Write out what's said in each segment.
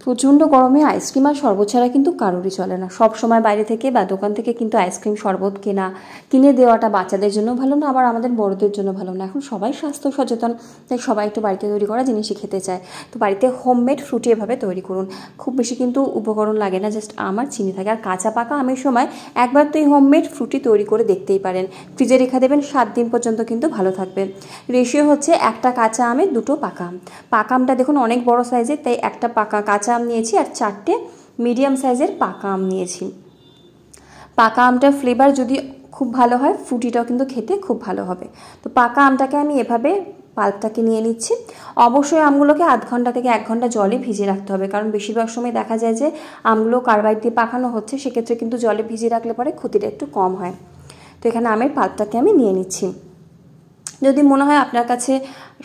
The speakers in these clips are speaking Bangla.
প্রচণ্ড গরমে আইসক্রিম আর শরবত ছাড়া কিন্তু কারোরই চলে না। সব সময় বাইরে থেকে বা দোকান থেকে কিন্তু আইসক্রিম শরবত কিনে দেওয়াটা বাচ্চাদের জন্য ভালো না, আবার আমাদের বড়দের জন্য ভালো না। এখন সবাই স্বাস্থ্য সচেতন, তাই সবাই একটু বাড়িতে তৈরি করা জিনিসই খেতে চায়। তো বাড়িতে হোমমেড ফ্রুটি এভাবে তৈরি করুন। খুব বেশি কিন্তু উপকরণ লাগে না, জাস্ট আমার চিনি থাকে। আর কাঁচা পাকা আমের সময় একবার তো এই হোমমেড ফ্রুটি তৈরি করে দেখতেই পারেন। ফ্রিজে রেখে দেবেন, 7 দিন পর্যন্ত কিন্তু ভালো থাকবে। রেশিও হচ্ছে একটা কাঁচা আমে 2টো পাকা আম। পাকা আমটা দেখুন অনেক বড় সাইজের, তাই একটা কাঁচা আম নিয়েছি আর 4টে মিডিয়াম সাইজের পাকা আম নিয়েছি। পাকা আমটার ফ্লেভার যদি খুব ভালো হয়, ফ্রুটিটাও কিন্তু খেতে খুব ভালো হবে। তো পাকা আমটাকে আমি এভাবে পাল্পটাকে নিয়ে নিচ্ছি। অবশ্যই আমগুলোকে আধ ঘন্টা থেকে 1 ঘন্টা জলে ভিজিয়ে রাখতে হবে, কারণ বেশিরভাগ সময় দেখা যায় যে আমগুলো কার্বাইড দিয়ে পাকানো হচ্ছে, সেক্ষেত্রে কিন্তু জলে ভিজিয়ে রাখলে পরে ক্ষতিটা একটু কম হয়। তো এখানে আমের পাল্পটাকে আমি নিয়ে নিচ্ছি। যদি মনে হয় আপনার কাছে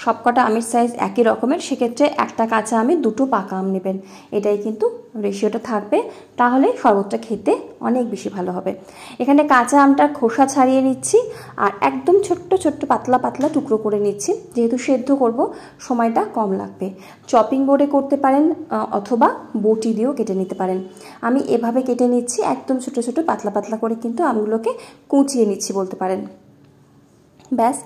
সবকটা আমের সাইজ একই রকমের, সেক্ষেত্রে একটা কাঁচা আমে 2টো পাকা আম নেবেন। এটাই কিন্তু রেশিওটা থাকবে, তাহলে শরবতটা খেতে অনেক বেশি ভালো হবে। এখানে কাঁচা আমটার খোসা ছাড়িয়ে নিচ্ছি আর একদম ছোট্ট ছোট্ট পাতলা পাতলা টুকরো করে নিচ্ছি। যেহেতু সেদ্ধ করব, সময়টা কম লাগবে। চপিং বোর্ডে করতে পারেন অথবা বটি দিয়েও কেটে নিতে পারেন। আমি এভাবে কেটে নিচ্ছি, একদম ছোটো ছোটো পাতলা পাতলা করে কিন্তু আমগুলোকে কুচিয়ে নিচ্ছি বলতে পারেন। ব্যাস,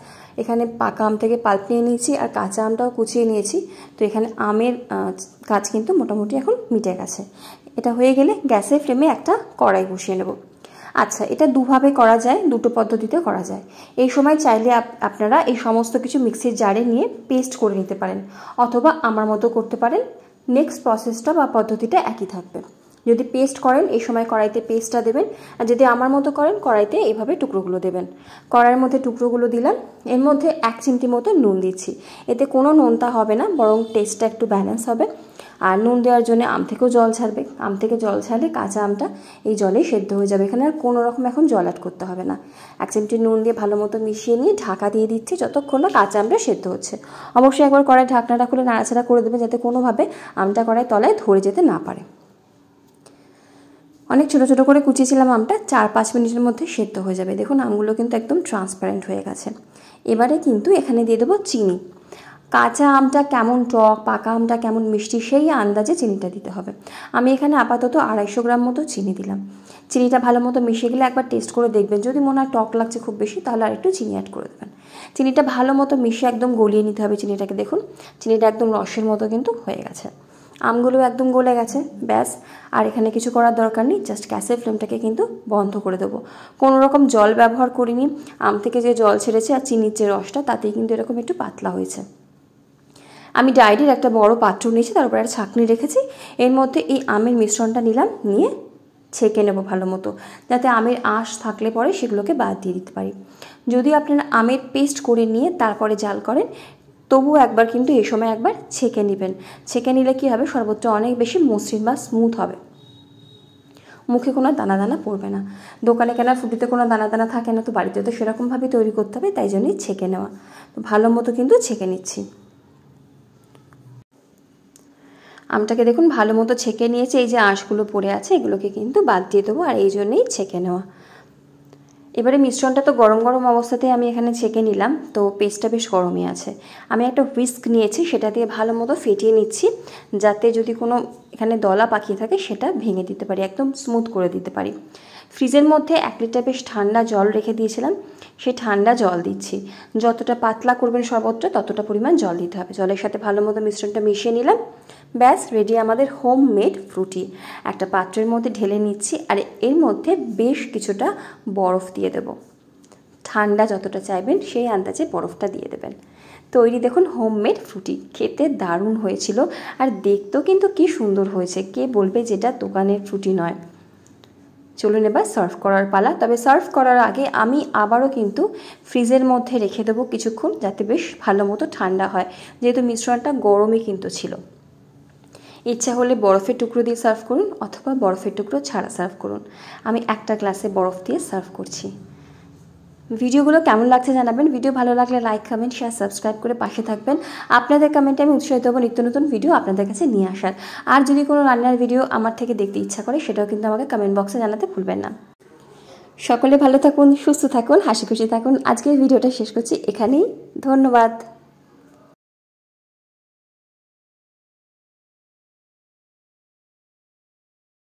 এখানে পাকা আম থেকে পাল্প নিয়ে নিয়েছি আর কাঁচা আমটাও কুচিয়ে নিয়েছি। তো এখানে আমের কাজ কিন্তু মোটামুটি এখন মিটে গেছে। এটা হয়ে গেলে গ্যাসের ফ্লেমে একটা কড়াই বসিয়ে নেব। আচ্ছা, এটা দুভাবে করা যায়, 2টো পদ্ধতিতে করা যায়। এই সময় চাইলে আপনারা এই সমস্ত কিছু মিক্সির জারে নিয়ে পেস্ট করে নিতে পারেন, অথবা আমার মতো করতে পারেন। নেক্সট প্রসেসটা বা পদ্ধতিটা একই থাকবে। যদি পেস্ট করেন, এই সময় কড়াইতে পেস্টটা দেবেন, আর যদি আমার মতো করেন কড়াইতে এইভাবে টুকরোগুলো দেবেন। কড়াইয়ের মধ্যে টুকরোগুলো দিলাম, এর মধ্যে 1 চিমটি মতো নুন দিচ্ছি। এতে কোনো নোনতা হবে না, বরং টেস্টটা একটু ব্যালেন্স হবে। আর নুন দেওয়ার জন্য আম থেকেও জল ছাড়বে। আম থেকে জল ছাড়লে কাঁচা আমটা এই জলেই সেদ্ধ হয়ে যাবে। এখানে আর কোনো রকম এখন জল অ্যাড করতে হবে না। 1 চিমটি নুন দিয়ে ভালো মতো মিশিয়ে নিয়ে ঢাকা দিয়ে দিচ্ছি যতক্ষণ না কাঁচা আমটা সেদ্ধ হচ্ছে। অবশ্যই একবার কড়াই ঢাকনাটা খুলে নাড়াচাড়া করে দেবেন, যাতে কোনোভাবে আমটা কড়াই তলায় ধরে যেতে না পারে। অনেক ছোটো ছোটো করে কুচিয়েছিলাম আমটা, 4-5 মিনিটের মধ্যে সেদ্ধ হয়ে যাবে। দেখুন আমগুলো কিন্তু একদম ট্রান্সপারেন্ট হয়ে গেছে। এবারে কিন্তু এখানে দিয়ে দেবো চিনি। কাঁচা আমটা কেমন টক, পাকা আমটা কেমন মিষ্টি, সেই আন্দাজে চিনিটা দিতে হবে। আমি এখানে আপাতত 250 গ্রাম মতো চিনি দিলাম। চিনিটা ভালো মতো মিশিয়ে গেলে একবার টেস্ট করে দেখবেন, যদি মনে হয় টক লাগছে খুব বেশি, তাহলে আর একটু চিনি অ্যাড করে দেবেন। চিনিটা ভালো মতো মিশিয়ে একদম গলিয়ে নিতে হবে চিনিটাকে। দেখুন চিনিটা একদম রসের মতো কিন্তু হয়ে গেছে। আমগুলো একদম গলে গেছে। ব্যাস, আর এখানে কিছু করার দরকার নেই, জাস্ট গ্যাসের ফ্লেমটাকে কিন্তু বন্ধ করে দেবো। কোনো রকম জল ব্যবহার করিনি। আম থেকে যে জল ছেড়েছে আর চিনির যে রসটা, তাতেই কিন্তু এরকম একটু পাতলা হয়েছে। আমি ডায়েরির একটা বড় পাত্র নিয়েছি, তার উপরে একটা ছাঁকনি রেখেছি। এর মধ্যে এই আমের মিশ্রণটা নিলাম, নিয়ে ছেঁকে নেব ভালো মতো, যাতে আমের আঁশ থাকলে পরে সেগুলোকে বাদ দিয়ে দিতে পারি। যদি আপনারা আমের পেস্ট করে নিয়ে তারপরে জাল করেন, তবুও একবার কিন্তু এই সময় একবার ছেঁকে নেবেন। ছেঁকে নিলে কী হবে, শরবতটা অনেক বেশি মসৃণ বা স্মুথ হবে, মুখে কোনো দানা দানা পড়বে না। দোকানে কেনা ফ্রুটিতে কোনো দানা দানা থাকে না, তো বাড়িতে তো সেরকমভাবেই তৈরি করতে হবে, তাই জন্যই ছেঁকে নেওয়া। তো ভালো মতো কিন্তু ছেঁকে নিচ্ছি। আমটাকে দেখুন ভালো মতো ছেঁকে নিয়েছি। এই যে আঁশগুলো পড়ে আছে, এগুলোকে কিন্তু বাদ দিয়ে দেবো, আর এই জন্যই ছেঁকে নেওয়া। এবারে মিশ্রণটা তো গরম গরম অবস্থাতেই আমি এখানে ছেঁকে নিলাম, তো পেস্টটা বেশ গরমই আছে। আমি একটা হুইস্ক নিয়েছি, সেটা দিয়ে ভালো মতো ফেটিয়ে নিচ্ছি, যাতে যদি কোনো এখানে দলা পাকিয়ে থাকে সেটা ভেঙে দিতে পারি, একদম স্মুথ করে দিতে পারি। ফ্রিজের মধ্যে 1 লিটার বেশ ঠান্ডা জল রেখে দিয়েছিলাম, সেই ঠান্ডা জল দিচ্ছি। যতটা পাতলা করবেন শরবতটা, ততটা পরিমাণ জল দিতে হবে। জলের সাথে ভালো মতো মিশ্রণটা মিশিয়ে নিলাম। ব্যাস, রেডি আমাদের হোমমেড ফ্রুটি। একটা পাত্রের মধ্যে ঢেলে নিচ্ছি, আর এর মধ্যে বেশ কিছুটা বরফ দিয়ে দেব। ঠান্ডা যতটা চাইবেন সেই আন্দাজে বরফটা দিয়ে দেবেন। তৈরি দেখুন হোমমেড ফ্রুটি। খেতে দারুণ হয়েছিল, আর দেখতেও কিন্তু কি সুন্দর হয়েছে। কে বলবে যেটা দোকানের ফ্রুটি নয়। চলুন এবার সার্ভ করার পালা। তবে সার্ভ করার আগে আমি আবারও কিন্তু ফ্রিজের মধ্যে রেখে দেবো কিছুক্ষণ, যাতে বেশ ভালো মতো ঠান্ডা হয়, যেহেতু মিশ্রণটা গরমই কিন্তু ছিল। ইচ্ছা হলে বরফের টুকরো দিয়ে সার্ভ করুন, অথবা বরফের টুকরো ছাড়া সার্ভ করুন। আমি একটা গ্লাসে বরফ দিয়ে সার্ভ করছি। ভিডিওগুলো কেমন লাগছে জানাবেন। ভিডিও ভালো লাগলে লাইক, কমেন্ট, শেয়ার, সাবস্ক্রাইব করে পাশে থাকবেন। আপনাদের কমেন্টে আমি উৎসাহিত হব নিত্য নতুন ভিডিও আপনাদের কাছে নিয়ে আসার। আর যদি কোনো রান্নার ভিডিও আমার থেকে দেখতে ইচ্ছা করে, সেটাও কিন্তু আমাকে কমেন্ট বক্সে জানাতে ভুলবেন না। সকলে ভালো থাকুন, সুস্থ থাকুন, হাসি খুশি থাকুন। আজকের ভিডিওটা শেষ করছি এখানেই। ধন্যবাদ।